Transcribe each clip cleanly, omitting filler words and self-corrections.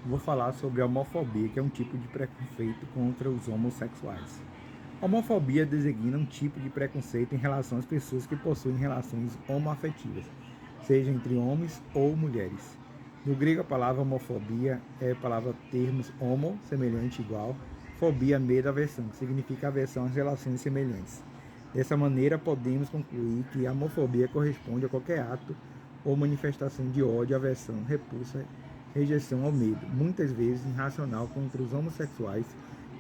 Vou falar sobre a homofobia, que é um tipo de preconceito contra os homossexuais. A homofobia designa um tipo de preconceito em relação às pessoas que possuem relações homoafetivas, seja entre homens ou mulheres. No grego, a palavra homofobia é a palavra termos homo, semelhante, igual, fobia, medo, aversão, que significa aversão às relações semelhantes. Dessa maneira, podemos concluir que a homofobia corresponde a qualquer ato ou manifestação de ódio, aversão, repulsa, rejeição ou medo, muitas vezes irracional, contra os homossexuais,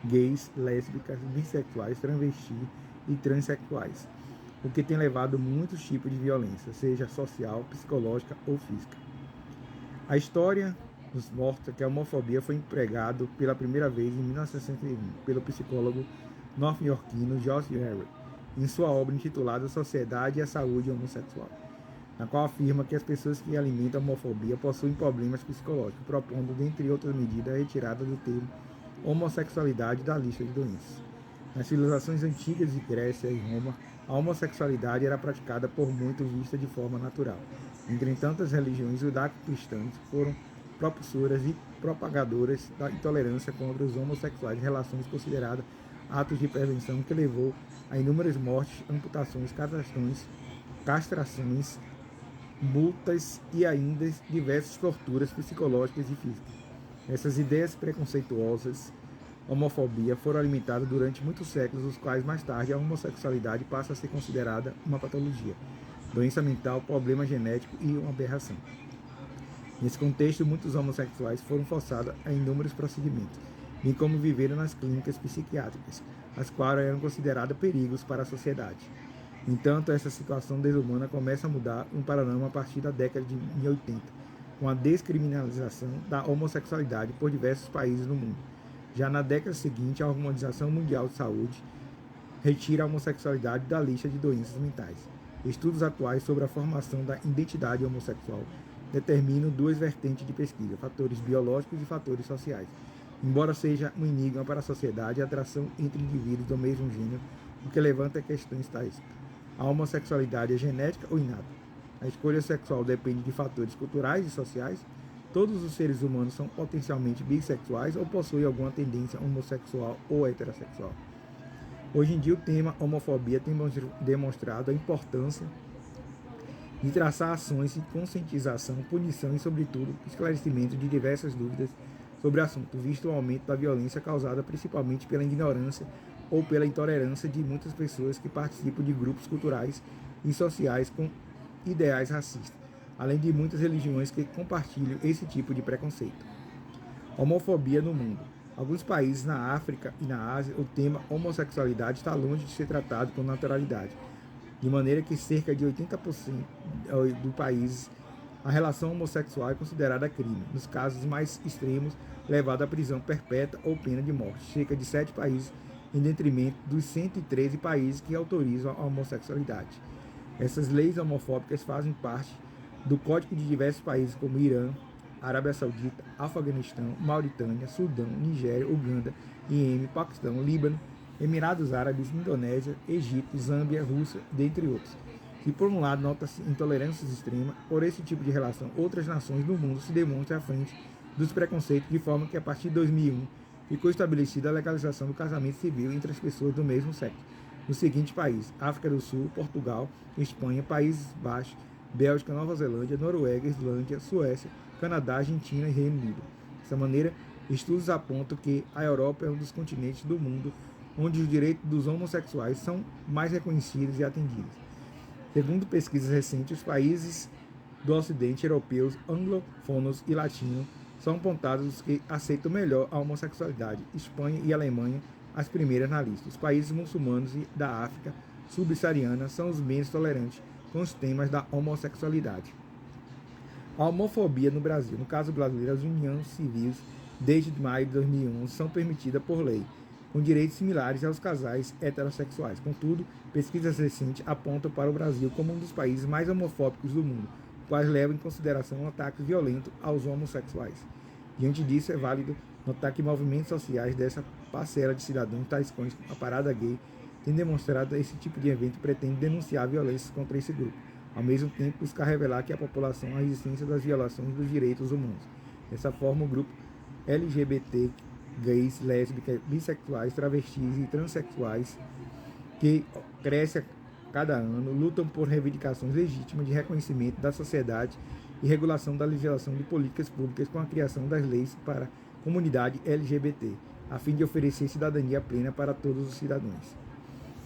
gays, lésbicas, bissexuais, travestis e transexuais, o que tem levado a muitos tipos de violência, seja social, psicológica ou física. A história nos mostra que a homofobia foi empregado pela primeira vez em 1961 pelo psicólogo norte-iorquino Josh Harry, em sua obra intitulada Sociedade e a Saúde Homossexual, na qual afirma que as pessoas que alimentam a homofobia possuem problemas psicológicos, propondo, dentre outras medidas, a retirada do termo homossexualidade da lista de doenças. Nas civilizações antigas de Grécia e Roma, a homossexualidade era praticada por muitos vista de forma natural. Entretanto, as religiões judaico-cristãs foram propulsoras e propagadoras da intolerância contra os homossexuais, relações consideradas atos de prevenção que levou a inúmeras mortes, amputações, castrações, multas e ainda diversas torturas psicológicas e físicas. Essas ideias preconceituosas, homofobia, foram alimentadas durante muitos séculos, os quais mais tarde a homossexualidade passa a ser considerada uma patologia, doença mental, problema genético e uma aberração. Nesse contexto, muitos homossexuais foram forçados a inúmeros procedimentos, bem como viveram nas clínicas psiquiátricas, as quais eram consideradas perigos para a sociedade. No entanto, essa situação desumana começa a mudar um panorama a partir da década de 1980, com a descriminalização da homossexualidade por diversos países no mundo. Já na década seguinte, a Organização Mundial de Saúde retira a homossexualidade da lista de doenças mentais. Estudos atuais sobre a formação da identidade homossexual determinam duas vertentes de pesquisa: fatores biológicos e fatores sociais. Embora seja um enigma para a sociedade a atração entre indivíduos do mesmo gênero, o que levanta questões tais: a homossexualidade é genética ou inata? A escolha sexual depende de fatores culturais e sociais? Todos os seres humanos são potencialmente bissexuais ou possuem alguma tendência homossexual ou heterossexual? Hoje em dia, o tema homofobia tem demonstrado a importância de traçar ações de conscientização, punição e, sobretudo, esclarecimento de diversas dúvidas sobre o assunto, visto o aumento da violência causada principalmente pela ignorância ou pela intolerância de muitas pessoas que participam de grupos culturais e sociais com ideais racistas, além de muitas religiões que compartilham esse tipo de preconceito. Homofobia no mundo. Alguns países na África e na Ásia, o tema homossexualidade está longe de ser tratado com naturalidade, de maneira que cerca de 80% dos países a relação homossexual é considerada crime. Nos casos mais extremos, levado à prisão perpétua ou pena de morte. Cerca de 7 países, em detrimento dos 113 países que autorizam a homossexualidade. Essas leis homofóbicas fazem parte do código de diversos países como Irã, Arábia Saudita, Afeganistão, Mauritânia, Sudão, Nigéria, Uganda, Iêmen, Paquistão, Líbano, Emirados Árabes, Indonésia, Egito, Zâmbia, Rússia, dentre outros. Se por um lado nota-se intolerâncias extremas por esse tipo de relação, outras nações do mundo se demonstram à frente dos preconceitos, de forma que a partir de 2001 ficou estabelecida a legalização do casamento civil entre as pessoas do mesmo sexo, nos seguintes países: África do Sul, Portugal, Espanha, Países Baixos, Bélgica, Nova Zelândia, Noruega, Islândia, Suécia, Canadá, Argentina e Reino Unido. Dessa maneira, estudos apontam que a Europa é um dos continentes do mundo onde os direitos dos homossexuais são mais reconhecidos e atendidos. Segundo pesquisas recentes, os países do Ocidente europeus, anglofonos e latinos são apontados os que aceitam melhor a homossexualidade. Espanha e Alemanha, as primeiras na lista. Os países muçulmanos e da África subsaariana são os menos tolerantes com os temas da homossexualidade. A homofobia no Brasil. No caso brasileiro, as uniões civis, desde maio de 2011, são permitidas por lei, com direitos similares aos casais heterossexuais. Contudo, pesquisas recentes apontam para o Brasil como um dos países mais homofóbicos do mundo, quais levam em consideração ataques violentos aos homossexuais. Diante disso, é válido notar que movimentos sociais dessa parcela de cidadãos, tais como a Parada Gay, têm demonstrado que esse tipo de evento pretende denunciar violências contra esse grupo, ao mesmo tempo buscar revelar que a população a existência das violações dos direitos humanos. Dessa forma, o grupo LGBT, gays, lésbicas, bissexuais, travestis e transexuais, que cresce a cada ano, lutam por reivindicações legítimas de reconhecimento da sociedade e regulação da legislação de políticas públicas com a criação das leis para a comunidade LGBT, a fim de oferecer cidadania plena para todos os cidadãos.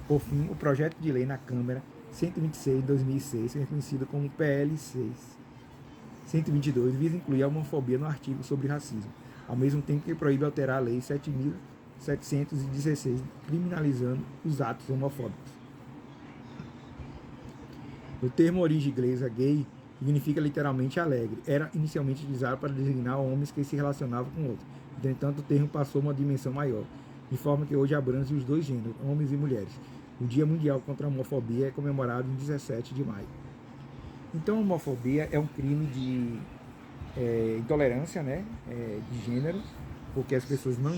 Por fim, o projeto de lei na Câmara 126 de 2006, reconhecido como PL 122, visa incluir a homofobia no artigo sobre racismo, ao mesmo tempo que proíbe alterar a Lei 7.716, criminalizando os atos homofóbicos. O termo origem inglesa gay significa literalmente alegre. Era inicialmente utilizado para designar homens que se relacionavam com outros. Entretanto, o termo passou a uma dimensão maior, de forma que hoje abrange os dois gêneros, homens e mulheres. O Dia Mundial contra a Homofobia é comemorado em 17 de maio. Então, a homofobia é um crime de intolerância, né, de gênero, porque as pessoas não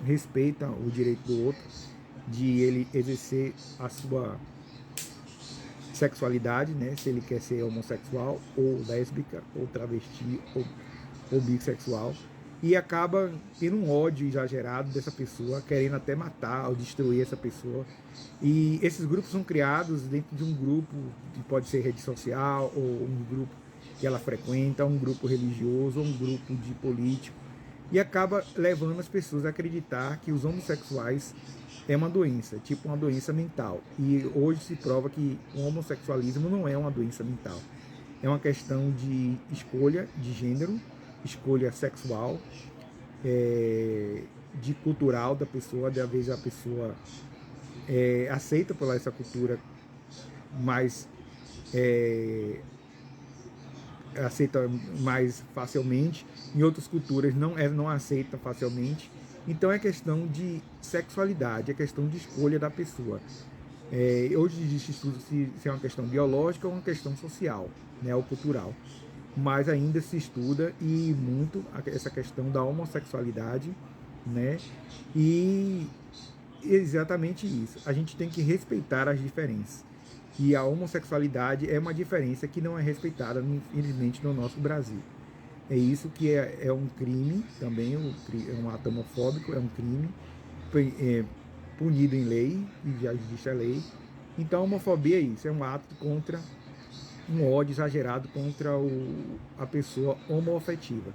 respeitam o direito do outro de ele exercer a sua sexualidade, né, se ele quer ser homossexual ou lésbica ou travesti ou bissexual, e acaba tendo um ódio exagerado dessa pessoa, querendo até matar ou destruir essa pessoa. E esses grupos são criados dentro de um grupo que pode ser rede social, ou um grupo que ela frequenta, um grupo religioso, ou um grupo de político, e acaba levando as pessoas a acreditar que os homossexuais é uma doença, tipo uma doença mental. E hoje se prova que o homossexualismo não é uma doença mental. É uma questão de escolha de gênero, escolha sexual, de cultural da pessoa, de às vezes a pessoa aceita por essa cultura, mas aceita mais facilmente, em outras culturas não aceita facilmente. Então é questão de sexualidade, é questão de escolha da pessoa. Hoje existe estudo se é uma questão biológica ou uma questão social, né, ou cultural. Mas ainda se estuda e muito essa questão da homossexualidade, né? E exatamente isso. A gente tem que respeitar as diferenças. E a homossexualidade é uma diferença que não é respeitada, infelizmente, no nosso Brasil. É isso que é um crime também, é um ato homofóbico, é um crime punido em lei, e já existe a lei. Então a homofobia é isso, é um ato um ódio exagerado contra a pessoa homoafetiva.